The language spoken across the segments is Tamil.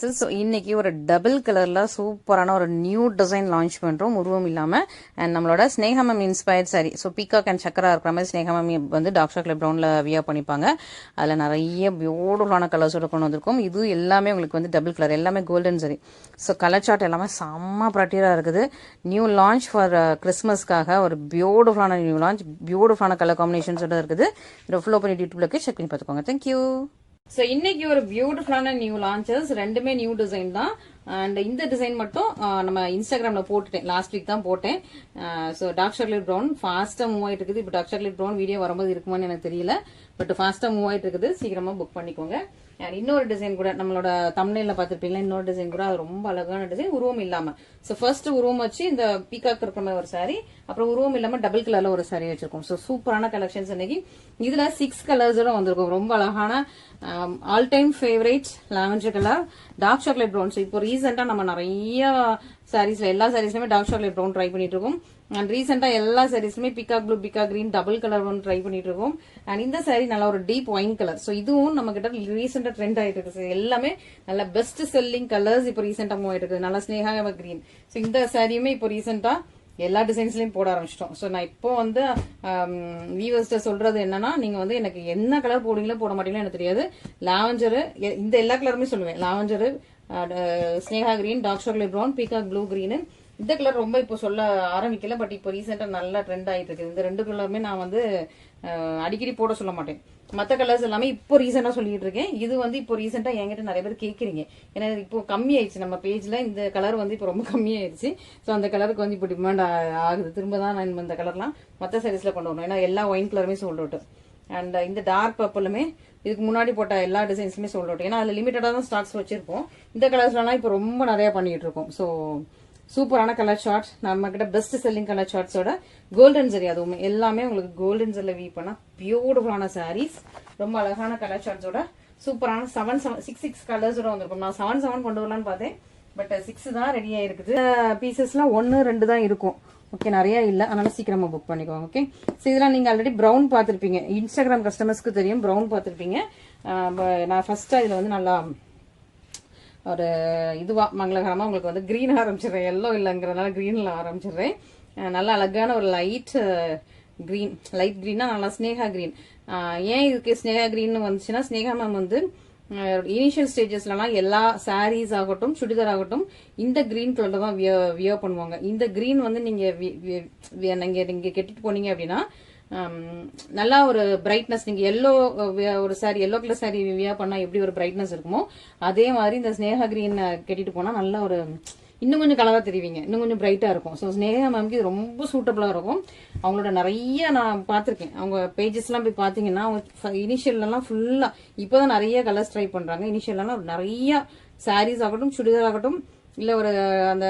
ஸோ இன்னைக்கு ஒரு டபுள் கலர்ல சூப்பரான ஒரு நியூ டிசைன் லான்ச் பண்றோம். உருவம் இல்லாம அண்ட் நம்மளோட Sneha ma'am inspired sari. So peacock and chakra இருக்கிற மாதிரி ஸ்னேகா மேம் வந்து டார்க் சாக்லேட் ப்ரௌன்ல வியர் பண்ணிப்பாங்க. அதில் நிறைய பியூட்டிஃபுல்லான கலர்ஸோட கொண்டு வந்திருக்கும். இது எல்லாமே உங்களுக்கு வந்து டபுள் கலர், எல்லாமே கோல்டன் சரி. ஸோ கலர் சார்ட் எல்லாமே செம்ம ப்ராக்டிகலா இருக்குது. நியூ லான்ச் ஃபார் கிறிஸ்மஸ்க்காக ஒரு பியூட்டிஃபுல்லான நியூ லான்ச், பியூட்டிஃபுல்லான கலர் காம்பினேஷன்ஸோட இருக்குது. இதை ஃபுல்லோ பண்ணி யூடியூப்ல செக் பண்ணி பார்த்துக்கோங்க. தேங்க்யூ. ஸோ இன்னைக்கு ஒரு பியூட்டிஃபுல்லான நியூ லான்ச்சஸ், ரெண்டுமே நியூ டிசைன் தான். அண்ட் இந்த டிசைன் மட்டும் நம்ம இன்ஸ்டாகிராம்ல போட்டுட்டேன், லாஸ்ட் வீக் தான் போட்டேன். ஸோ டார்க் சாக்லேட் ப்ரௌன் ஃபாஸ்டா மூவ் ஆயிட்டு இருக்குது. இப்போ டார்க் சாக்லேட் ப்ரௌன் வீடியோ வரும்போது இருக்குமான்னு எனக்கு தெரியல, பட் ஃபாஸ்டா மூவ் ஆயிட்டு இருக்குது. சீக்கிரமா புக் பண்ணிக்கோங்க. அண்ட் இன்னொரு டிசைன் கூட நம்மளோட தம்ப்நெயில்ல பார்த்துருப்பீங்களா, இன்னொரு டிசைன் கூட அது ரொம்ப அழகான டிசைன், உருவம் இல்லாம. ஸோ ஃபர்ஸ்ட் உருவம் வச்சு இந்த பீகாக் இருக்கிற மாதிரி ஒரு சாரி, அப்புறம் உருவம் இல்லாம டபுள் கலர்ல ஒரு சாரி வச்சிருக்கோம். ஸோ சூப்பரான கலெக்ஷன்ஸ் இன்னைக்கு. இதுல 6 கலர்ஸோட வந்திருக்கும். ரொம்ப அழகான all time favourite lavender colour, dark chocolate brown. So இப்போ ரீசெண்டா நம்ம நிறைய சாரீஸ்ல, எல்லா சாரீஸ்லயுமே டார்க் சாக்லேட் ப்ரௌன் ட்ரை பண்ணிட்டு இருக்கோம். அண்ட் ரீசெண்டா எல்லா சாரீஸ்லுமே peacock blue, peacock green, double colour ஒன்று ட்ரை பண்ணிட்டு இருக்கோம். அண்ட் இந்த சாரி நல்ல ஒரு டீப் ஒயின் கலர். ஸோ இதுவும் நம்ம கிட்ட ரீசெண்டா ட்ரெண்ட் ஆயிட்டு இருக்கு. எல்லாமே நல்ல பெஸ்ட் செல்லிங் கலர்ஸ் இப்போ ரீசெண்டா மூவ் ஆயிட்டு இருக்கு. நல்லா ஸ்னேகா கிரீன். ஸோ இந்த சாரியுமே இப்போ ரீசெண்டா எல்லா டிசைன்ஸ்லயும் போட ஆரம்பிச்சிட்டோம். ஸோ நான் இப்போ வந்து வியூவர்ஸ்ட சொல்றது என்னன்னா, நீங்க வந்து எனக்கு என்ன கலர் போடுவீங்களோ போட மாட்டீங்களோ எனக்கு தெரியாது. லாவெண்டர், இந்த எல்லா கலருமே சொல்லுவேன். லாவெண்டர், ஸ்னேகா green, dark chocolate brown, peacock blue green. இந்த கலர் ரொம்ப இப்போ சொல்ல ஆரம்பிக்கல, பட் இப்போ ரீசெண்டா நல்லா ட்ரெண்ட் ஆயிட்டு இருக்கு. இந்த ரெண்டு கலருமே நான் வந்து அடிக்கடி போட சொல்ல மாட்டேன். மற்ற கலர்ஸ் எல்லாமே இப்போ ரீசெண்டா சொல்லிட்டு இருக்கேன். இது வந்து இப்போ ரீசெண்டா என்கிட்ட நிறைய பேர் கேட்குறீங்க. ஏன்னா இப்போ கம்மி ஆயிடுச்சு நம்ம பேஜ்ல, இந்த கலர் வந்து இப்போ ரொம்ப கம்மி ஆயிடுச்சு. ஸோ அந்த கலருக்கு வந்து இப்போ டிமாண்ட் ஆகுது. திரும்ப தான் நான் இந்த கலர்லாம் மற்ற சாரீஸ்ல கொண்டு வரணும். ஏன்னா எல்லா ஒயின் கலருமே சோல்ட் அவுட். அண்ட் இந்த டார்க் பர்பிளுமே இதுக்கு முன்னாடி போட்ட எல்லா டிசைன்ஸுமே சோல்ட் அவுட். ஏன்னா அதுல லிமிட்டடா தான் ஸ்டாக்ஸ் வச்சிருப்போம். இந்த கலர்ஸ்லாம் இப்போ ரொம்ப நிறைய பண்ணிட்டு இருக்கோம். ஸோ சூப்பரான கலர் சார்ட்ஸ், நம்ம கிட்ட பெஸ்ட் செல்லிங் கலர் சார்ட்ஸோட கோல்டன் சரி, அதுவுமே எல்லாமே உங்களுக்கு கோல்டன் சரில வீ பண்ணா பியூட்டிஃபுல்லான சாரீஸ், ரொம்ப அழகான கலர் சார்ட்ஸோட சூப்பரான 6 கலர்ஸோட வந்திருக்கும். நான் 7 கொண்டு வரலான்னு பார்த்தேன், பட் 6 தான் ரெடியா இருக்குது. பீசஸ்லாம் 1, 2 தான் இருக்கும். ஓகே, நிறைய இல்ல, அதனால சீக்கிரமா புக் பண்ணிக்கோங்க. ஓகே, ஸோ இதெல்லாம் நீங்க ஆல்ரெடி ப்ரௌன் பார்த்திருப்பீங்க, இன்ஸ்டாகிராம் கஸ்டமர்ஸ்க்கு தெரியும், ப்ரௌன் பார்த்திருப்பீங்க. நான் ஃபர்ஸ்டா இதுல வந்து நல்லா ஒரு இதுவா மங்களகரமா உங்களுக்கு வந்து கிரீன் ஆரம்பிச்சிடுறேன். எல்லோ இல்லைங்கிறதுனால கிரீன்ல ஆரம்பிச்சிடுறேன். நல்ல அழகான ஒரு லைட் கிரீன், லைட் கிரீனா நல்லா ஸ்னேகா கிரீன். ஏன் இதுக்கு ஸ்னேகா கிரீன் வந்துச்சுன்னா, ஸ்னேகா மேம் வந்து இனிஷியல் ஸ்டேஜஸ்லாம் எல்லா சாரீஸ் ஆகட்டும், சுடிதார் ஆகட்டும், இந்த கிரீன் கலர்ல தான் வியர் பண்ணுவாங்க. இந்த கிரீன் வந்து நீங்க கெட்டிட்டு போனீங்க அப்படின்னா நல்லா ஒரு பிரைட்னஸ், நீங்க எல்லோ ஒரு sorry, yellow colour sorry wear பண்ணா எப்படி ஒரு பிரைட்னஸ் இருக்குமோ, அதே மாதிரி இந்த ஸ்னேகா கிரீன் கட்டிட்டு போனா நல்ல ஒரு இன்னும் கொஞ்சம் கலரா தெரிவிங்க, இன்னும் கொஞ்சம் பிரைட்டா இருக்கும். ஸோ ஸ்னேகா மேம்க்கு இது ரொம்ப சூட்டபிளா இருக்கும். அவங்களோட நிறைய நான் பார்த்திருக்கேன், அவங்க பேஜஸ் எல்லாம் போய் பாத்தீங்கன்னா, இனிஷியல்லாம் ஃபுல்லா இப்பதான் நிறைய கலர்ஸ் ட்ரை பண்றாங்க. இனிஷியல்லாம் நிறைய சாரீஸ் ஆகட்டும், சுடிதார் ஆகட்டும், இல்ல ஒரு அந்த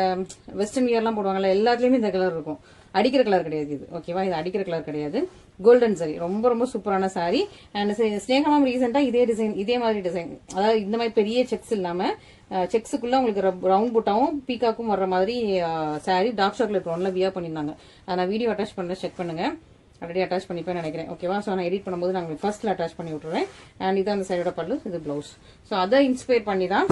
வெஸ்டர்ன் வியர் எல்லாம் போடுவாங்கல்ல, எல்லாத்துலயுமே இந்த கலர் இருக்கும். அடிக்கிற கலர் கிடையாது இது. ஓகேவா, இது அடிக்கிற கலர் கிடையாது. கோல்டன் சாரி, ரொம்ப ரொம்ப சூப்பரான சாரி. அண்ட் ஸ்னேகா மேம் ரீசெண்டா இதே டிசைன், இதே மாதிரி டிசைன், அதாவது இந்த மாதிரி பெரிய செக்ஸ் இல்லாம செக்ஸுக்குள்ள உங்களுக்கு ரவுண்ட் புட்டாவும் பீகாக்கும் வர்ற மாதிரி சாரி டார்க் சாக்லேட் ப்ரௌன்ல வியர் பண்ணியிருந்தாங்க. அதை நான் வீடியோ அட்டாச் பண்ண செக் பண்ணுங்க. ஆல்ரெடி அட்டாச் பண்ணிப்பேன் நினைக்கிறேன். ஓகேவா, ஸோ நான் எடிட் பண்ணும்போது நான் ஃபர்ஸ்ட்ல அட்டாச் பண்ணி விட்டுறேன். அண்ட் இது அந்த சாரியோட பல்லு, இது பிளவுஸ். ஸோ அதை இன்ஸ்பயர் பண்ணி தான்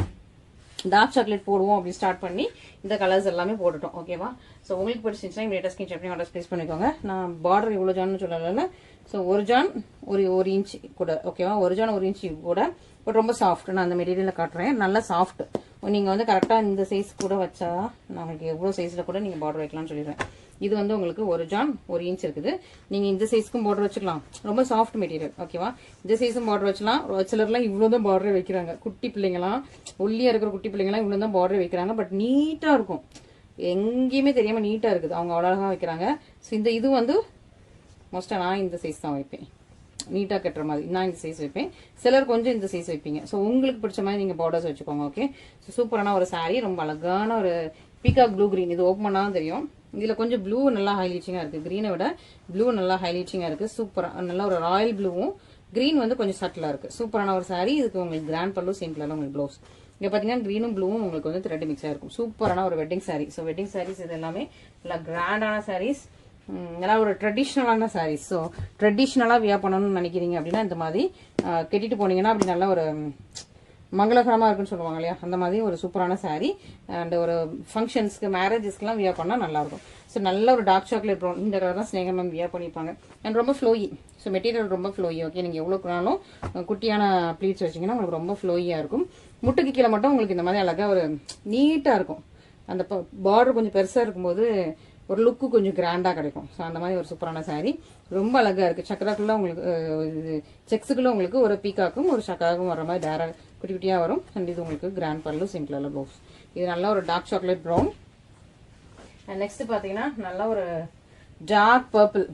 டார்க் சாக்லேட் போடுவோம் அப்படின்னு ஸ்டார்ட் பண்ணி இந்த கலர்ஸ் எல்லாமே போட்டுட்டோம். ஓகேவா, ஸோ உங்களுக்கு பிடிச்சிருந்துச்சுன்னா இந்த ஸ்கிரீன் ஷாட் பண்ணி ஆர்டர் பிளேஸ் பண்ணிக்கோங்க. நான் பார்டர் இவ்வளோ ஜான்னு சொல்லல. ஸோ ஒரு ஜான் ஒரு இன்ச் கூட. ஓகேவா, ஒரு ஜான் 1 இன்ச் கூட, பட் ரொம்ப சாஃப்ட். நான் அந்த மெட்டீரியலை காட்டுறேன், நல்லா சாஃப்ட். நீங்க வந்து கரெக்டா இந்த சைஸ் கூட வச்சா நமக்கு எவ்வளவு சைஸ்ல கூட நீங்க பார்டர் வைக்கலாம்னு சொல்லிடுறேன். இது வந்து உங்களுக்கு ஒரு ஜான் 1 இன்ச் இருக்குது. நீங்க இந்த சைஸ்க்கும் பார்டர் வச்சுக்கலாம், ரொம்ப சாஃப்ட் மெட்டீரியல். ஓகேவா, இந்த சைஸும் பார்டர் வச்சலாம். சிலர்லாம் இவ்வளவுதான் பார்டர் வைக்கிறாங்க, குட்டி பிள்ளைங்களாம், ஒல்லியா இருக்கிற குட்டி பிள்ளைங்களாம் இவ்வளவுதான் பார்டர் வைக்கிறாங்க. பட் நீட்டா இருக்கும், எங்கேயுமே தெரியாம நீட்டா இருக்குது, அவங்க அழகா வைக்கிறாங்க. ஸோ இந்த இது வந்து மோஸ்டா நான் இந்த சைஸ் தான் வைப்பேன், நீட்டா கட்டுற மாதிரி நான் இந்த சைஸ் வைப்பேன். சிலர் கொஞ்சம் இந்த சைஸ் வைப்பீங்க. ஸோ உங்களுக்கு பிடிச்ச மாதிரி நீங்க பார்டர்ஸ் வச்சுக்கோங்க. ஓகே, ஸோ சூப்பரான ஒரு சாரி, ரொம்ப அழகான ஒரு பீகாக் ப்ளூ கிரீன். இது ஓப்பன் பண்ணாதான் தெரியும். இதுல கொஞ்சம் ப்ளூ நல்லா ஹைலைட்டிங்கா இருக்கு, கிரீனை விட ப்ளூ நல்லா ஹைலைட்டிங்கா இருக்கு. சூப்பரா நல்லா ஒரு ராயல் ப்ளூவும் கிரீன் வந்து கொஞ்சம் சட்டிலா இருக்கு. சூப்பரான ஒரு சாரி. இதுக்கு உங்களுக்கு கிராண்ட் பல்லு, சேம் கலர்ல உங்களுக்கு ப்ளவுஸ். இங்க பாத்தீங்கன்னா கிரீனும் ப்ளூவும் உங்களுக்கு வந்து த்ரெட் மிக்ஸா இருக்கும். சூப்பரான ஒரு wedding sari. So wedding saris இது எல்லாமே நல்லா கிராண்டான சாரீஸ், நல்லா ஒரு ட்ரெடிஷ்னலான சாரீஸ். ஸோ ட்ரெடிஷ்னலா வியர் பண்ணணும்னு நினைக்கிறீங்க அப்படின்னா இந்த மாதிரி கட்டிட்டு போனீங்கன்னா அப்படி நல்லா ஒரு மங்களகரமாக இருக்குன்னு சொல்லுவாங்க இல்லையா, அந்த மாதிரி ஒரு சூப்பரான சாரீ. அண்ட் ஒரு ஃபங்க்ஷன்ஸ்க்கு மேரேஜஸ்க்குலாம் வியர் பண்ணால் நல்லாயிருக்கும். ஸோ நல்ல ஒரு டார்க் சாக்லேட் ப்ரௌன், இந்த கலர் தான் ஸ்னேகா மேம் வியர் பண்ணியிருப்பாங்க. அண்ட் ரொம்ப ஃப்ளோயி, ஸோ மெட்டீரியல் ரொம்ப ஃப்ளோயி. ஓகே, நீங்கள் எவ்வளோக்குனாலும் குட்டியான ப்ளீட்ஸ் வச்சிங்கன்னா உங்களுக்கு ரொம்ப ஃப்ளோயியாக இருக்கும். முட்டுக்கு கீழே மட்டும் உங்களுக்கு இந்த மாதிரி அழகாக ஒரு நீட்டாக இருக்கும். அந்த பார்டர் கொஞ்சம் பெருசாக இருக்கும்போது ஒரு லுக்கு கொஞ்சம் கிராண்டாக கிடைக்கும். ஸோ அந்த மாதிரி ஒரு சூப்பரான சாரீ, ரொம்ப அழகாக இருக்குது. சக்கராக்குள்ள உங்களுக்கு இது செக்ஸுக்குள்ள உங்களுக்கு ஒரு பீக்காக்கும் ஒரு சக்கராக்கும் வர மாதிரி டேரக்ட் குட்டி குட்டியாக வரும். அண்ட் இது உங்களுக்கு கிராண்ட் பல்லு, சிம்பிள் ப்ளவுஸ். இது நல்லா ஒரு dark chocolate brown. And next பார்த்தீங்கன்னா நல்லா ஒரு டார்க் பர்பிள்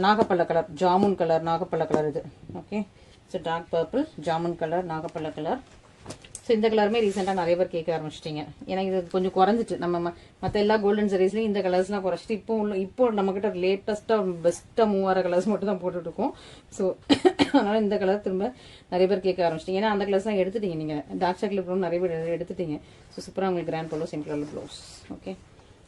நாகப்பழ கலர், ஜாமுன் கலர் நாகப்பழ கலர் இது. Okay, so dark purple jamun colour நாகப்பழ கலர். ஸோ இந்த கலருமே ரீசெண்டாக நிறைய பேர் கேட்க ஆரம்பிச்சிட்டிங்க. ஏன்னா இது கொஞ்சம் குறைஞ்சிட்டு, நம்ம மற்ற எல்லா கோல்டன் சாரீஸ்லையும் இந்த கலர்ஸ்லாம் குறைச்சிட்டு இப்போ நம்மக்கிட்ட லேட்டஸ்ட்டாக பெஸ்ட்டாக மூவ் ஆகிற கலர்ஸ் மட்டும் தான் போட்டுட்ருக்கோம். ஸோ அதனால் இந்த கலர் திரும்ப நிறைய பேர் கேட்க ஆரம்பிச்சிட்டிங்க. ஏன்னா அந்த கலர்ஸ்லாம் எடுத்துட்டீங்க நீங்கள், டார்க் சாக்லேட் ப்ரௌன் நிறைய பேர் எடுத்துட்டீங்க. ஸோ சூப்பராக உங்களுக்கு கிராண்ட் பல்லு, சிம்பிள் ப்ளவுஸ். ஓகே,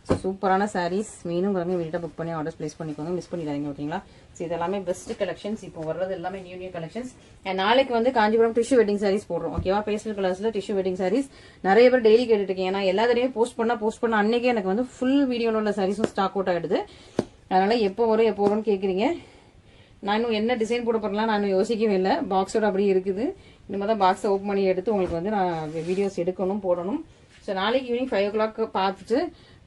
ஸோ சூப்பரான சாரீஸ் மீனும் பாருங்க, வீட்டை புக் பண்ணி ஆர்டர்ஸ் பிளேஸ் பண்ணிக்கோங்க, மிஸ் பண்ணிடாதீங்க. ஓகேங்களா, ஸோ இதெல்லாமே பெஸ்ட் கலெக்ஷன்ஸ். இப்போ வர்றது எல்லாமே நியூ கலெக்ஷன்ஸ். அண்ட் நாளைக்கு வந்து காஞ்சிபுரம் டிஷ்யூ வெட்டிங் சாரீஸ் போடுறோம். ஓகேவா, பேஸ்டல் கலர்ஸ்ல டிஷ்யூ வெட்டிங் சாரீஸ் நிறைய பேர் டெய்லி கேட்டுட்டு இருக்கீங்க. ஏன்னா எல்லா தடையும் போஸ்ட் பண்ண அன்னைக்கே எனக்கு வந்து ஃபுல் வீடியோவில் உள்ள சாரீஸும் ஸ்டாக் அவுட் ஆகிடுது. அதனால எப்போ வரும்னு கேட்குறீங்க. நான் இன்னும் என்ன டிசைன் போட போறலாம் நான் இன்னும் யோசிக்கவே இல்லை. பாக்ஸோட அப்படி இருக்குது. இனிமேல் தான் பாக்ஸை ஓப்பன் பண்ணி எடுத்து உங்களுக்கு வந்து நான் வீடியோஸ் எடுக்கணும், போடணும். ஸோ நாளைக்கு ஈவினிங் 5 o'clock பார்த்துட்டு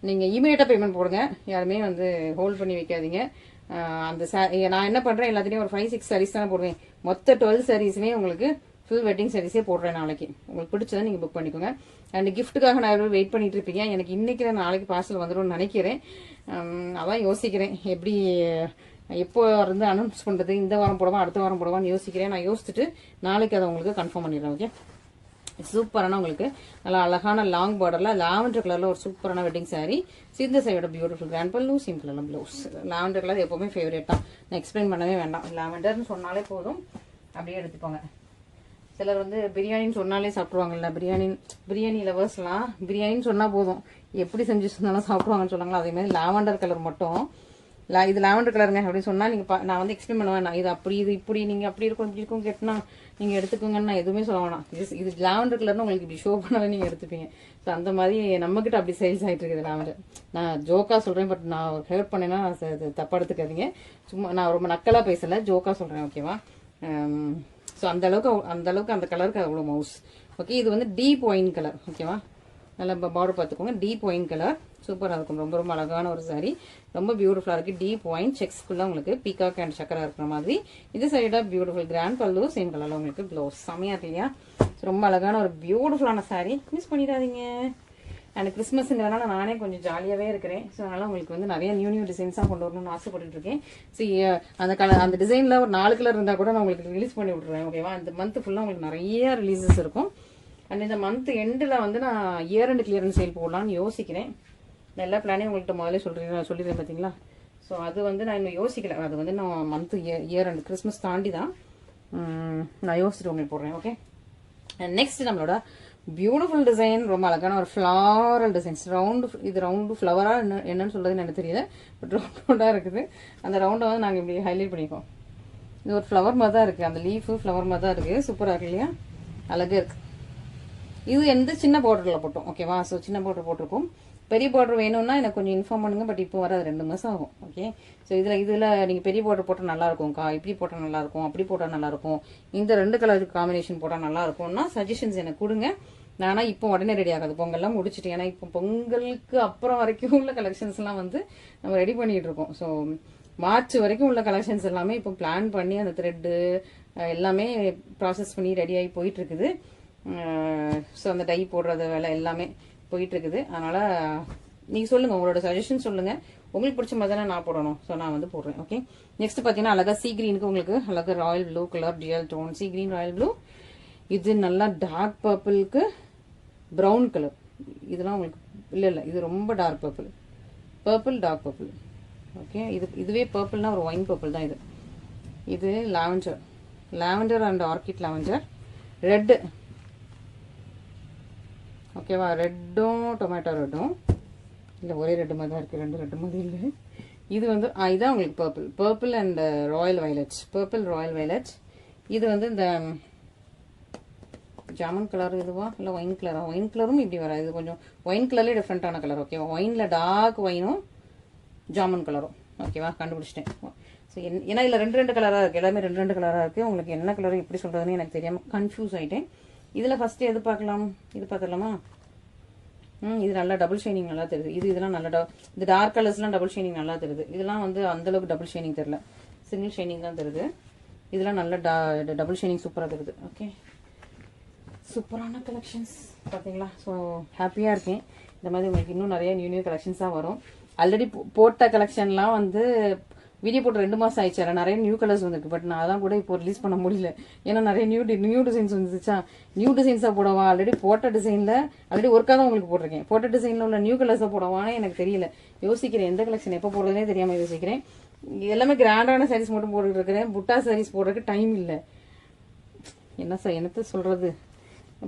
நீங்கள் இமீடியட்டாக பேமெண்ட் போடுங்க. யாருமே வந்து ஹோல்ட் பண்ணி வைக்காதீங்க. அந்த நான் என்ன பண்ணுறேன், எல்லாத்துலேயும் ஒரு 5-6 சாரீஸ் தானே போடுவேன். மொத்த 12 சாரீஸுமே உங்களுக்கு ஃபுல் வெட்டிங் சாரீஸே போடுறேன் நாளைக்கு. உங்களுக்கு பிடிச்சதை நீங்கள் புக் பண்ணிக்கோங்க. அண்ட் கிஃப்ட்டுக்காக நான் வெயிட் பண்ணிட்டு இருப்பீங்க. எனக்கு இன்னைக்கு நாளைக்கு பார்சல் வந்துடும்னு நினைக்கிறேன். அதான் யோசிக்கிறேன் எப்படி எப்போ இருந்து அனௌன்ஸ் பண்ணுறது, இந்த வாரம் போடுவா அடுத்த வாரம் போடுவான்னு யோசிக்கிறேன். நான் யோசிச்சுட்டு நாளைக்கு அதை உங்களுக்கு கன்ஃபார்ம் பண்ணிடுறேன். ஓகே, சூப்பரான உங்களுக்கு நல்லா அழகான லாங் பார்டரில் லாவெண்டர் கலரில் ஒரு சூப்பரான வெட்டிங் சாரீ. இந்த சைடோட பியூட்டிஃபுல் கிராண்ட் பல்லு, சிம்பிள் ப்ளவுஸ். லாவெண்டர் கலர் எப்போவுமே ஃபேவரேட் தான், நான் எக்ஸ்பிளைன் பண்ணவே வேண்டாம். லாவெண்டர்னு சொன்னாலே போதும், அப்படியே எடுத்துப்போங்க. சிலர் வந்து பிரியாணின்னு சொன்னாலே சாப்பிடுவாங்கல்ல, பிரியாணி லவர்ஸ்லாம் பிரியாணின்னு சொன்னால் போதும் எப்படி செஞ்சு சொன்னாலும் சாப்பிடுவாங்கன்னு சொன்னாங்களா, அதே மாதிரி லாவெண்டர் கலர் மட்டும் இது லாவெண்டர் கலருங்க அப்படின்னு சொன்னால் நீங்கள் நான் வந்து எக்ஸ்பிளைன் பண்ணுவேன். நான் இது அப்படி இது இப்படி நீங்கள் அப்படி இருக்கும் இப்படி இருக்கும் கேட்டினா நீங்கள் எடுத்துக்கோங்கன்னு நான் எதுவுமே சொல்ல வேணாம். இது லாவெண்டர் கலர்னு உங்களுக்கு இப்படி ஷோ பண்ணாலும் நீங்கள் எடுத்துப்பீங்க. ஸோ அந்த மாதிரி நம்மக்கிட்ட அப்படி சேல்ஸ் ஆகிட்டு இருக்குது லாவெண்டர். நான் ஜோக்காக சொல்கிறேன், பட் நான் ஹெல்ப் பண்ணேன்னா தப்பாக எடுத்துக்காதீங்க. சும்மா நான் ரொம்ப நக்கலாக பேசலை, ஜோக்காக சொல்கிறேன். ஓகேவா, ஸோ அந்த அளவுக்கு அந்த கலருக்கு அவ்வளோ மவுஸ். ஓகே, இது வந்து டீப் ஒயின் கலர். ஓகேவா, நல்லா பார்டர் பார்த்துக்கோங்க. டீப் ஒயின் கலர் சூப்பராக இருக்கும். ரொம்ப ரொம்ப அழகான ஒரு சாரீ, ரொம்ப பியூட்டிஃபுல்லாக இருக்குது. டீப் ஒயின் செக்ஸ்க்குள்ள உங்களுக்கு பீகாக் அண்ட் சக்கரா இருக்கிற மாதிரி. இது சைடாக பியூட்டிஃபுல் கிராண்ட் பல்லு, சேம் கலரில் உங்களுக்கு ப்ளவுஸ். செம்மையாக இருக்கு இல்லையா, ரொம்ப அழகான ஒரு பியூட்டிஃபுல்லான சாரீ, மிஸ் பண்ணிடாதீங்க. அண்ட் கிறிஸ்மஸ்ங்கிறதுனால நானே கொஞ்சம் ஜாலியாகவே இருக்கிறேன். ஸோ அதனால் உங்களுக்கு வந்து நிறைய நியூ டிசைன்ஸாக கொண்டு வரணும்னு ஆசைப்பட்டு இருக்கேன். ஸோ அந்த டிசைனில் ஒரு 4 கலர் இருந்தால் கூட நான் உங்களுக்கு ரிலீஸ் பண்ணி விட்ருவேன். ஓகேவா, இந்த மந்த் ஃபுல்லாக உங்களுக்கு நிறைய ரிலீசஸ் இருக்கும். அண்ட் இந்த மந்த் எண்டில் வந்து நான் இயர் அண்ட் கிளியரன்ஸ் சேல் போடலான்னு யோசிக்கிறேன். எல்லா பிளானையும் உங்கள்கிட்ட முதல்ல சொல்லிடுறேன் பார்த்தீங்களா. ஸோ அது வந்து நான் இன்னும் யோசிக்கல. அது வந்து நான் மந்த் இயர் அண்ட் கிறிஸ்மஸ் தாண்டி தான் நான் யோசிச்சுட்டு உங்களுக்கு போடுறேன். ஓகே, அண்ட் நெக்ஸ்ட் நம்மளோட பியூட்டிஃபுல் டிசைன், ரொம்ப அழகான ஒரு ஃப்ளாரல் டிசைன்ஸ். இது ரவுண்டு ஃப்ளவராக என்னன்னு சொல்றதுன்னு எனக்கு தெரியல, பட் ரவுண்டாக இருக்குது. அந்த ரவுண்டை வந்து நாங்கள் இப்படி ஹைலைட் பண்ணியிருக்கோம். இது ஒரு ஃப்ளவர் மாதிரி தான் இருக்குது, அந்த லீஃபு ஃப்ளவர் மாதிரி தான் இருக்குது. சூப்பராக இருக்கு இல்லையா, அழகாக இருக்குது. இது எந்த சின்ன பார்டரில் போட்டோம். ஓகேவா, ஸோ சின்ன பார்டர் போட்டிருக்கோம். பெரிய பார்டர் வேணும்னா எனக்கு கொஞ்சம் இன்ஃபார்ம் பண்ணுங்க, பட் இப்போ வர 2 மாதம் ஆகும். ஓகே, ஸோ இதில் நீங்கள் பெரிய பார்டர் போட்டால் நல்லாயிருக்கும்க்கா, இப்படி போட்டால் நல்லாயிருக்கும், அப்படி போட்டால் நல்லாயிருக்கும், இந்த 2 கலருக்கு காம்பினேஷன் போட்டால் நல்லாயிருக்கும்னா சஜஷன்ஸ் எனக்கு கொடுங்க. நானா இப்போ உடனே ரெடி ஆகாது, பொங்கல்லாம் முடிச்சுட்டு. ஏன்னா இப்போ பொங்கலுக்கு அப்புறம் வரைக்கும் உள்ள கலெக்ஷன்ஸ்லாம் வந்து நம்ம ரெடி பண்ணிகிட்டு இருக்கோம். ஸோ மார்ச் வரைக்கும் உள்ள கலெக்ஷன்ஸ் எல்லாமே இப்போ பிளான் பண்ணி அந்த த்ரெட்டு எல்லாமே ப்ராசஸ் பண்ணி ரெடியாகி போயிட்டுருக்குது. ஸோ அந்த டை போடுறது வேலை எல்லாமே போயிட்டுருக்குது. அதனால் நீங்கள் சொல்லுங்கள், உங்களோட சஜஷன் சொல்லுங்கள். உங்களுக்கு பிடிச்ச மாதிரி தானே நான் போடணும். ஸோ நான் வந்து போடுறேன். ஓகே, நெக்ஸ்ட் பார்த்தீங்கன்னா அழகாக சீ கிரீனுக்கு உங்களுக்கு அழகாக royal blue colour, teal tone sea green royal blue. இது நல்லா டார்க் பர்பிளுக்கு ப்ரௌன் கலர். இதெல்லாம் உங்களுக்கு இல்லை இது ரொம்ப dark purple dark purple. Okay, இதுவே பர்பிள்னா ஒரு ஒயின் பர்பிள் தான். இது lavender and orchid lavender. Red, ஓகேவா, ரெட்டும் டொமேட்டோ ரெட்டும் இல்லை, ஒரே ரெட்டு மாதிரி தான் இருக்குது, 2 ரெட்டு மாதிரி இல்லை. இது வந்து இதுதான் உங்களுக்கு பர்பிள் அண்ட் ராயல் வயலட். இது வந்து இந்த ஜாமன் கலர் இதுவா இல்லை ஒயின் கலரா? ஒயின் கலரும் இப்படி வராது, இது கொஞ்சம் ஒயின் கலர்லேயே டிஃப்ரெண்ட்டான கலர். ஓகேவா? ஒயினில் டார்க் ஒயினும் ஜாமன் கலரும். ஓகேவா? கண்டுபிடிச்சிட்டேன். ஸோ ஏன்னா இதில் ரெண்டு கலராக இருக்குது, எல்லாமே ரெண்டு கலராக இருக்குது. உங்களுக்கு என்ன கலர் எப்படி சொல்கிறதுன்னு எனக்கு தெரியாமல் கன்ஃபியூஸ் ஆகிட்டேன். இதில் ஃபஸ்ட்டு எது பார்க்கலாம்? இது பார்த்துடலாமா? இது நல்லா டபுள் ஷைனிங் நல்லா தெரியுது. இதெல்லாம் நல்லா இது டார்க் கலர்ஸ்லாம் டபுள் ஷைனிங் நல்லா தெரியுது. இதெல்லாம் வந்து அந்தளவுக்கு டபுள் ஷைனிங் தெரியல, சிங்கிள் ஷைனிங் தான் தெரியுது. இதெல்லாம் நல்லா டபுள் ஷைனிங் சூப்பராக தெரியுது. ஓகே, சூப்பரான கலெக்ஷன்ஸ் பார்த்தீங்களா? ஸோ ஹாப்பியாக இருக்கேன். இந்த மாதிரி உங்களுக்கு இன்னும் நிறைய நியூ கலெக்ஷன்ஸாக வரும். ஆல்ரெடி போட்ட கலெக்ஷன்லாம் வந்து வீடியோ போட்டு 2 மாதம் ஆயிடுச்சு. அதில் நிறைய நியூ கலர்ஸ் வந்துருக்கு. பட் நான் அதான் கூட இப்போ ரிலீஸ் பண்ண முடியல, ஏன்னா நிறைய நியூ டிசைன்ஸ் வந்துச்சா. நியூ டிசைன்ஸாக போடவா, ஆல்ரெடி போட்ட டிசைனில் ஆல்ரெடி ஒர்க்காக தான் உங்களுக்கு போட்டிருக்கேன். போட்ட டிசைனில் உள்ள நியூ கலர்ஸாக போடவானே எனக்கு தெரியல. யோசிக்கிறேன் எந்த கலெக்ஷன் எப்போ போடுறதுனே தெரியாமல் யோசிக்கிறேன். எல்லாமே கிராண்டான சாரீஸ் மட்டும் போட்டுட்டு இருக்கிறேன். புட்டா சாரீஸ் போடுறதுக்கு டைம் இல்லை. என்ன சார் என்னத்த சொல்கிறது,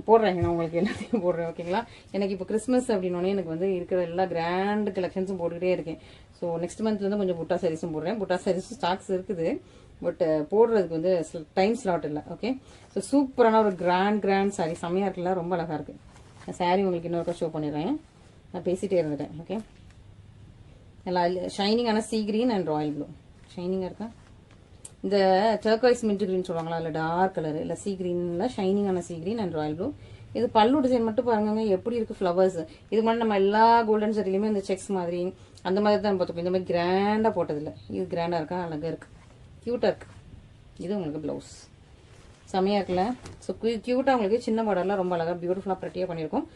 போடுறேன் நான் உங்களுக்கு எல்லாத்தையும் போடுறேன். ஓகேங்களா? எனக்கு இப்போ கிறிஸ்மஸ் அப்படின்னோடனே எனக்கு வந்து இருக்கிற எல்லா கிராண்ட் கலெக்ஷன்ஸும் போட்டுக்கிட்டே இருக்கேன். ஸோ நெக்ஸ்ட் மந்த்லேருந்து கொஞ்சம் புட்டா சாரீஸும் போடுறேன். புட்டா சாரீஸும் ஸ்டாக்ஸ் இருக்குது, பட் போடுறதுக்கு வந்து டைம் ஸ்லாட் இல்லை. ஓகே, ஸோ சூப்பரான ஒரு கிராண்ட் சாரீ, செம்மையாக இருக்குல்ல, ரொம்ப அழகாக இருக்குது. சாரீ உங்களுக்கு இன்னொருக்கா ஷோ பண்ணிடுறேன். நான் பேசிகிட்டே இருந்துட்டேன். ஓகே, நல்லா ஷைனிங்கான sea green and royal blue ஷைனிங்காக இருக்கா. இந்த டர்காய்ஸ் மின்ட் கிரீன் சொல்லுவாங்களா, இல்லை டார்க் கலர், இல்லை சீ கிரீனில் ஷைனிங்கான sea green and royal blue. இது பல்லு டிசைன் மட்டும் பாருங்க எப்படி இருக்குது, ஃப்ளவர்ஸ். இது மாதிரி நம்ம எல்லா கோல்டன் சரிலையுமே இந்த செக்ஸ் மாதிரி அந்த மாதிரி தான் பார்த்துப்போம். இந்த மாதிரி கிராண்டாக போட்டதில்லை. இது கிராண்டாக இருக்கா, அழகாக இருக்குது, க்யூட்டாக இருக்குது. இது உங்களுக்கு ப்ளவுஸ் செம்மையாக இருக்குல்ல. ஸோ க்யூட்டாக உங்களுக்கு சின்ன பார்டர்லாம் ரொம்ப அழகாக பியூட்டிஃபுல்லாக ப்ரெட்டியாக பண்ணியிருக்கோம்.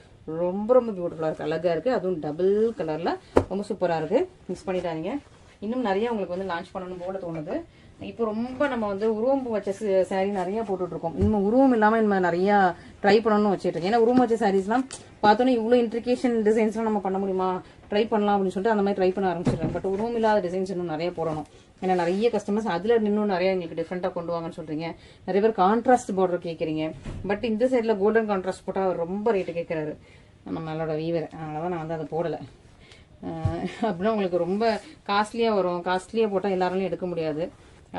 ரொம்ப பியூட்டிஃபுல்லாக இருக்குது, அழகாக இருக்குது. அதுவும் டபுள் கலரில் ரொம்ப சூப்பராக இருக்குது. மிக்ஸ் பண்ணிட்டாதீங்க. இன்னும் நிறைய உங்களுக்கு வந்து லான்ச் பண்ணணும் போல தோணுது. இப்போ ரொம்ப நம்ம வந்து உருவம் வச்ச சாரீ நிறைய போட்டுட்ருக்கோம். இன்னும் உருவம் இல்லாமல் நம்ம நிறையா ட்ரை பண்ணணும்னு வச்சுட்டு. ஏன்னா உருவம் வச்ச சாரீஸ்லாம் பார்த்தோன்னே இவ்வளோ இன்ட்ரிகேஷன் டிசைன்ஸ்லாம் நம்ம பண்ண முடியுமா, ட்ரை பண்ணலாம் அப்படின்னு சொல்லிட்டு அந்த மாதிரி ட்ரை பண்ண ஆரம்பிச்சிடுறேன். பட் உருவம் இல்லாத டிசைன்ஸ் இன்னும் நிறைய போடணும். ஏன்னா நிறைய கஸ்டமர்ஸ் அதில் இன்னும் நிறைய எங்களுக்கு டிஃப்ரெண்ட்டாக கொண்டு வாங்கன்னு சொல்கிறீங்க. நிறைய பேர் கான்ட்ராஸ்ட் பார்டர் கேட்குறீங்க. பட் இந்த சைடில் கோல்டன் கான்ட்ராஸ்ட் போட்டால் அவர் ரொம்ப ரேட்டு கேட்குறாரு நம்மளோட வீவர். அதனால தான் நான் வந்து அதை போடலை. அப்படின்னா உங்களுக்கு ரொம்ப காஸ்ட்லியாக வரும். காஸ்ட்லியாக போட்டால் எல்லாராலையும் எடுக்க முடியாது.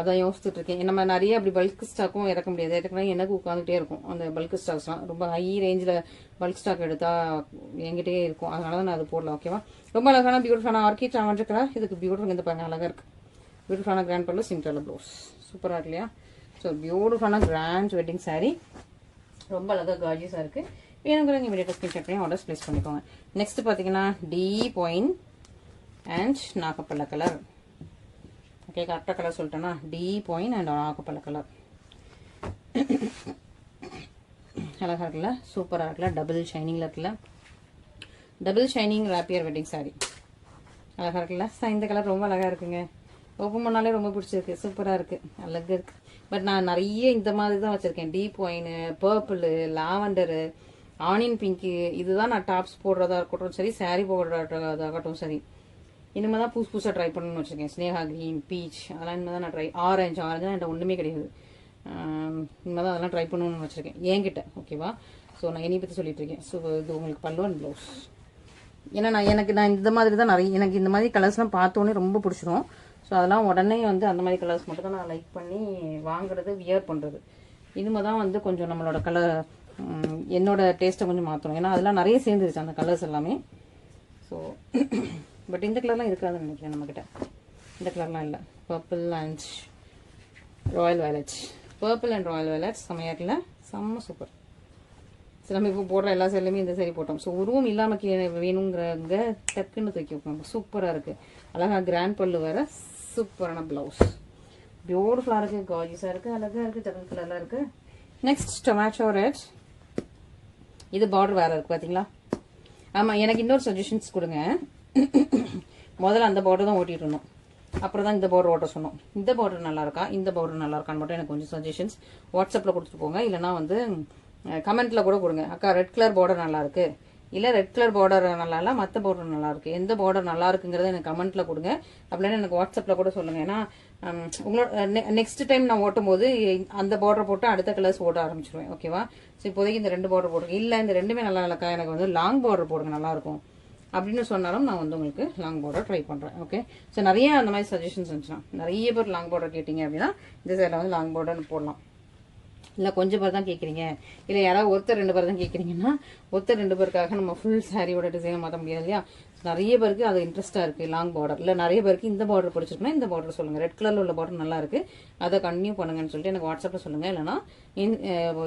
அதான் யோசிச்சுட்டு இருக்கேன். நம்ம நிறைய அப்படி பல்க் ஸ்டாக்கும் இறக்க முடியாது. ஏற்கனவே எனக்கு உட்காந்துட்டே இருக்கும் அந்த பல்க் ஸ்டாக்ஸ்லாம். ரொம்ப ஹை ரேஞ்சில் பல்க் ஸ்டாக் எடுத்தால் எங்கிட்டே இருக்கும். அதனால தான் நான் அது போடலாம். ஓகேவா? ரொம்ப அழகான பியூட்டிஃபுல்லான ஆர்கிட் ஆவஞ்சிருக்கிறா. இதுக்கு பியூட்டிஃபுல் இந்த பாருங்க, அழகாக இருக்குது. பியூட்டிஃபுல்லான கிராண்ட் பல்லு, சிம்பிள் ப்ளவுஸ், சூப்பராக இருக்கு இல்லையா? ஸோ பியூட்டிஃபுல்லான கிராண்ட் வெட்டிங் சாரீ, ரொம்ப அழகாக கார்ஜியஸாக இருக்குது. வேணுங்கிறவங்க இமீடியட்டாக ஸ்கிரீன்ஷாட் பண்ணி ஆர்டர்ஸ் ப்ளேஸ் பண்ணிக்கோங்க. நெக்ஸ்ட் பார்த்தீங்கன்னா டீப் ஒயின் அண்ட் நாகப்பழ கலர். ஓகே, கரெக்டாக கலர் சொல்லிட்டேன்னா, டீப் ஒயின் அண்ட் நாகப்பழ கலர். அழகாக இருக்குல்ல, சூப்பராக இருக்குல்ல, டபுள் ஷைனிங்கில் இருக்குல்ல, டபுள் ஷைனிங் ராப்பியர் வெட்டிங் சாரீ. அழகாக இருக்குல்ல. இந்த கலர் ரொம்ப அழகாக இருக்குங்க. ஓப்பன் பண்ணாலே ரொம்ப பிடிச்சிருக்கு, சூப்பராக இருக்குது, அழகாக இருக்குது. பட் நான் நிறைய இந்த மாதிரி தான் வச்சுருக்கேன். Deep wine, purple, lavender, onion pink, இதுதான் நான் டாப்ஸ் போடுறதா இருக்கட்டும் சரி, சாரீ போடுறதாகட்டும் சரி. இனிமேல் தான் புதுசாக ட்ரை பண்ணணும்னு வச்சுருக்கேன். ஸ்னேகா கிரீன், பீச், அதெல்லாம் இனிமேல் தான் நான் ஆரஞ்சு என்கிட்ட ஒன்றுமே கிடையாது. இனிமேல் தான் அதெல்லாம் ட்ரை பண்ணணும்னு வச்சுருக்கேன் என்கிட்ட. ஓகேவா? ஸோ நான் என்னை பற்றி சொல்லிட்டு இருக்கேன். ஸோ இது உங்களுக்கு பல்லு அண்ட் ப்ளவுஸ். ஏன்னா நான் இந்த மாதிரி தான் நிறைய, எனக்கு இந்த மாதிரி கலர்ஸ்லாம் பார்த்தோன்னே ரொம்ப பிடிச்சிடும். ஸோ அதெல்லாம் உடனே வந்து அந்த மாதிரி கலர்ஸ் மட்டும் தான் நான் லைக் பண்ணி வாங்குறது, வியர் பண்ணுறது. இனிமேல் தான் வந்து கொஞ்சம் நம்மளோட கலர், என்னோட டேஸ்ட்டை கொஞ்சம் மாற்றணும். ஏன்னா அதெல்லாம் நிறைய சேர்ந்துருச்சு அந்த கலர்ஸ் எல்லாமே. ஸோ பட் இந்த கலர்லாம் இருக்காதுன்னு நினைக்கிறேன் நம்மக்கிட்ட. இந்த கலர்லாம் இல்லை. Purple and Royal violet, purple and Royal violet செம்மையாக இருக்குல்ல, செம்ம சூப்பர். சரி, நம்ம இப்போ போடுற எல்லா சேலையுமே இந்த சரி போட்டோம். ஸோ உருவம் இல்லாமல் வேணுங்கிறவங்க டக்குன்னு தூக்கி வைக்கணும். சூப்பராக இருக்குது, அழகாக கிராண்ட் பல்லு வேறு, சூப்பரான ப்ளவுஸ், பியூட்டிஃபுல்லாக இருக்குது, கார்ஜியஸாக இருக்குது, அழகாக இருக்குது, டபுள் கலரில் இருக்குது. Next tomato red. இது பார்டர் வேறு இருக்குது பார்த்தீங்களா? ஆமாம், எனக்கு இன்னொரு சஜஷன்ஸ் கொடுங்க. முதல்ல அந்த பார்டர் தான் ஓட்டிட்டு இருந்தோம், அப்புறம் தான் இந்த பார்டர் ஓட்ட சொன்னோம். இந்த பார்டர் நல்லா இருக்கா, இந்த பார்டர் நல்லா இருக்கான்னு மட்டும் எனக்கு கொஞ்சம் சஜஷன்ஸ் வாட்ஸ்அப்பில் கொடுத்துட்டு போங்க. இல்லைனா வந்து கமெண்ட்டில் கூட கொடுங்க. அக்கா ரெட் கலர் பார்டர் நல்லா இருக்கு, இல்லை ரெட் கலர் பார்டர் நல்லா இல்லை, மற்ற பார்டர் நல்லா இருக்கு, எந்த பார்டர் நல்லா இருக்குங்கிறத எனக்கு கமெண்ட்டில் கொடுங்க. அப்படின்னா எனக்கு வாட்ஸ்அப்பில் கூட சொல்லுங்கள். ஏன்னா உங்களோட நெக்ஸ்ட் டைம் நான் ஓட்டும் போது அந்த பார்டர் போட்டு அடுத்த கலர்ஸ் ஓட்ட ஆரம்பிச்சிருவேன். ஓகேவா? ஸோ இப்போதைக்கு இந்த 2 பார்டர் போடுங்க. இல்லை இந்த 2மே நல்லா இல்லைக்கா, எனக்கு வந்து லாங் பார்டர் போடுங்க நல்லாயிருக்கும் அப்படின்னு சொன்னாலும் நான் வந்து உங்களுக்கு லாங் பார்டர் ட்ரை பண்ணுறேன். ஓகே? ஸோ நிறைய அந்த மாதிரி சஜஷன்ஸ் இருந்துச்சுன்னா, நிறைய பேர் லாங் பார்டர் கேட்டிங்க அப்படின்னா இந்த சைடில் வந்து லாங் பார்டர்னு போடலாம். இல்லை கொஞ்சம் பேர் தான் கேட்குறீங்க, இல்லை யாராவது ஒருத்தர் 2 பேர் தான் கேட்குறீங்கன்னா ஒருத்தர் 2 பேருக்காக நம்ம ஃபுல் சாரியோட டிசைனை மாற்ற முடியாது இல்லையா. நிறைய பேருக்கு அது இன்ட்ரெஸ்ட்டாக இருக்குது லாங் பார்டர். இல்லை நிறைய பேருக்கு இந்த பார்டர் பிடிச்சிருக்குன்னா இந்த பார்டர் சொல்லுங்கள், ரெட் கலரில் உள்ள பார்டர் நல்லா இருக்குது, அதை கண்டினியூ பண்ணுங்கன்னு சொல்லிட்டு எனக்கு வாட்ஸ்அப்பில் சொல்லுங்கள். இல்லைனா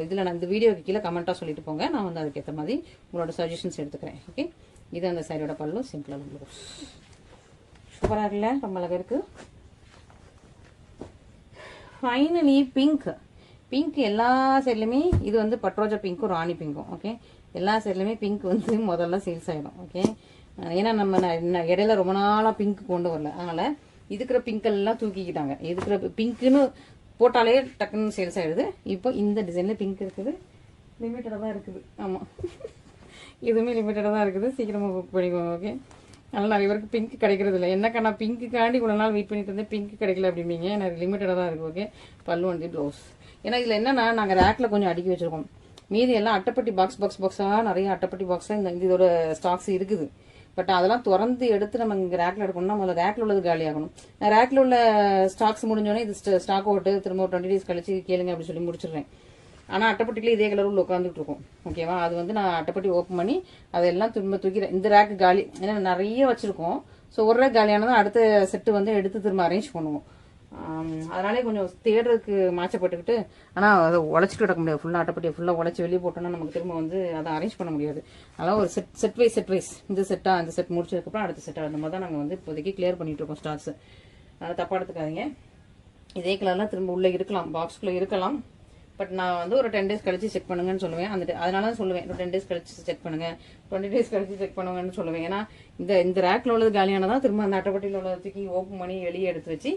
இதில் நான் இந்த வீடியோக்கு கீழே கமெண்ட்டாக சொல்லிட்டு போங்க, நான் வந்து அதுக்கேற்ற மாதிரி உங்களோட சஜஷன்ஸ் எடுத்துக்கிறேன். ஓகே, இது அந்த சாரியோட பல்லு, சிம்பிளாக உங்களுக்கு சூப்பராக இருக்குல்ல, ரொம்ப அழகாக இருக்குது. Finally pink. பிங்க் எல்லா சைட்லையுமே இது வந்து பட்ரோஜா பிங்க்கும் ராணி பிங்க்கும். ஓகே, எல்லா சைட்லையுமே பிங்க் வந்து முதல்ல சேல்ஸ் ஆகிடும். ஓகே, ஏன்னா நம்ம இடையில ரொம்ப நாளாக பிங்க் கொண்டு வரல, அதனால் இருக்கிற பிங்க்கெல்லாம் தூக்கிக்கிட்டாங்க. இருக்கிற பிங்க்குன்னு போட்டாலே டக்குன்னு சேல்ஸ் ஆகிடுது. இப்போ இந்த டிசைனில் பிங்க் இருக்குது, லிமிட்டடாக தான் இருக்குது. ஆமாம், இதுவுமே லிமிட்டடாக தான் இருக்குது, சீக்கிரமாக புக் பண்ணிக்கோங்க. ஓகே, அதனால் நிறைய பேருக்கு பிங்க் கிடைக்கிறது இல்லை. என்னக்கா நான் பிங்க்குக்காண்டி இவ்வளோ நாள் வெயிட் பண்ணிட்டு இருந்தேன், பிங்க் கிடைக்கல அப்படிம்பீங்க. எனக்கு லிமிட்டடாக தான் இருக்குது. ஓகே, பல்லு வந்து ப்ளவுஸ். ஏன்னா இதில் என்னன்னா நாங்கள் ரேக்கில் கொஞ்சம் அடுக்கி வச்சுருக்கோம், மீதி எல்லாம் அட்டைப்பட்டி பாக்ஸாக நிறைய அட்டைப்பட்டி பாக்ஸாக இந்த இதோட ஸ்டாக்ஸ் இருக்குது. பட் அதெல்லாம் திறந்து எடுத்து நம்ம இங்கே ரேக்கில் எடுக்கணும்னா முதல்ல ரேக்கில் உள்ளது காலி ஆகணும். நான் ரேக்கில் உள்ள ஸ்டாக்ஸ் முடிஞ்சோடனே இது ஸ்டாக் ஓட்டு திரும்ப ஒரு 20 days கழிச்சு கேளுங்க அப்படின்னு சொல்லி முடிச்சிடுறேன். ஆனால் அட்டைப்பட்டியில் இதே கலர் உள்ள உட்காந்துட்டு இருக்கும். ஓகேவா, அது வந்து நான் அட்டைப்பட்டி ஓப்பன் பண்ணி அதெல்லாம் திரும்ப தூக்கிறேன். இந்த ரேக்கு காலி, ஏன்னா நிறைய வச்சுருக்கோம். ஸோ ஒரு ரேக் காலியானதான் அடுத்த செட்டு வந்து எடுத்து திரும்ப அரேஞ்ச் பண்ணுவோம். அதனாலே கொஞ்சம் தேடுறதுக்கு மாச்சப்பட்டுக்கிட்டு, ஆனால் அதை உழைச்சிட்டு கிடக்க முடியாது. ஃபுல்லாக அட்டைப்பட்டியை ஃபுல்லாக உழைச்சி வெளியே போட்டோம்னா நமக்கு திரும்ப வந்து அதை அரேஞ்ச் பண்ண முடியாது. அதெல்லாம் ஒரு செட் வைஸ் இந்த செட்டாக அந்த செட் முடிச்சதுக்கப்புறம் அடுத்த செட்டாக அந்த மாதிரி தான் நாங்கள் வந்து இப்போதைக்கு கிளியர் பண்ணிட்டு இருக்கோம் ஸ்டாக்ஸ். அதை தப்பாக எடுத்துக்காதீங்க. இதே கலர்லாம் திரும்ப உள்ளே இருக்கலாம், பாக்ஸ்குள்ளே இருக்கலாம். பட் நான் வந்து ஒரு 10 days கழிச்சு செக் பண்ணுங்கன்னு சொல்லுவேன். அதனால தான் சொல்லுவேன், ஒரு 10 days கழிச்சு செக் பண்ணுங்க, 20 days கழிச்சு செக் பண்ணுங்கன்னு சொல்லுவேன். ஏன்னா இந்த ரேக்கில் உள்ளது காலியானதான் திரும்ப அந்த அட்டைப்பட்டியில் உள்ளதை தூக்கி ஓப்பன் பண்ணி வெளியே எடுத்து வச்சு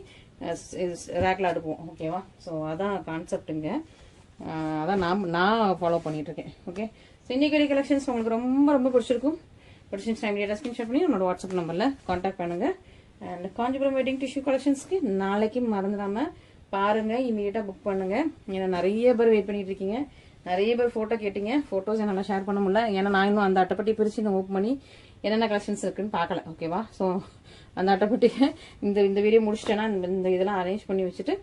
ரேக்கில் அடுப்போம். ஓகேவா, ஸோ அதான் கான்செப்டுங்க. அதான் நான் ஃபாலோ பண்ணிட்டு இருக்கேன். ஓகே, செஞ்சிக்கடி கலெக்ஷன்ஸ் உங்களுக்கு ரொம்ப ரொம்ப பிடிச்சிருக்கும். பிடிச்சிருந்துச்சு இமீடியட்டாக ஸ்கிரீன்ஷாட் பண்ணி நம்மளோட வாட்ஸ்அப் நம்பரில் கான்டாக்ட் பண்ணுங்க. அண்ட் காஞ்சிபுரம் வெட்டிங் டிஷ்யூ கலெக்ஷன்ஸ்க்கு நாளைக்கு மறந்துடாமல் பாருங்க, இமீடியட்டாக புக் பண்ணுங்க. ஏன்னா நிறைய பேர் வெயிட் பண்ணிட்டு இருக்கீங்க, நிறைய பேர் ஃபோட்டோ கேட்டீங்க. ஃபோட்டோஸ் என்னால் ஷேர் பண்ண முடியல, ஏன்னா நான் இன்னும் அந்த அட்டைப்பட்டி பிரித்து நான் ஓப்பன் பண்ணி என்னென்ன கலெக்ஷன்ஸ் இருக்குன்னு பார்க்கல. ஓகேவா, ஸோ அந்த அட்டைப்பட்டியை இந்த வீடியோ முடிச்சிட்டேன்னா இந்த இதெல்லாம் அரேஞ்ச் பண்ணி வச்சுட்டு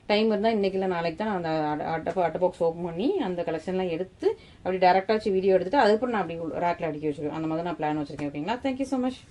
டைம் இருந்தால் இன்றைக்கி இல்லை நாளைக்கு தான் அந்த அட்டை பாக்ஸ் ஓப்பன் பண்ணி அந்த கலெக்ஷன்லாம் எடுத்து அப்படி டேரெக்டாக வச்சு வீடியோ எடுத்துட்டு அதுக்கப்புறம் நான் அப்படி ரேக்கில் அடிக்க வச்சுருக்கேன். அந்த மாதிரி நான் பிளான் வச்சுருக்கேன். ஓகேங்களா, தேங்க்யூ ஸோ மச்.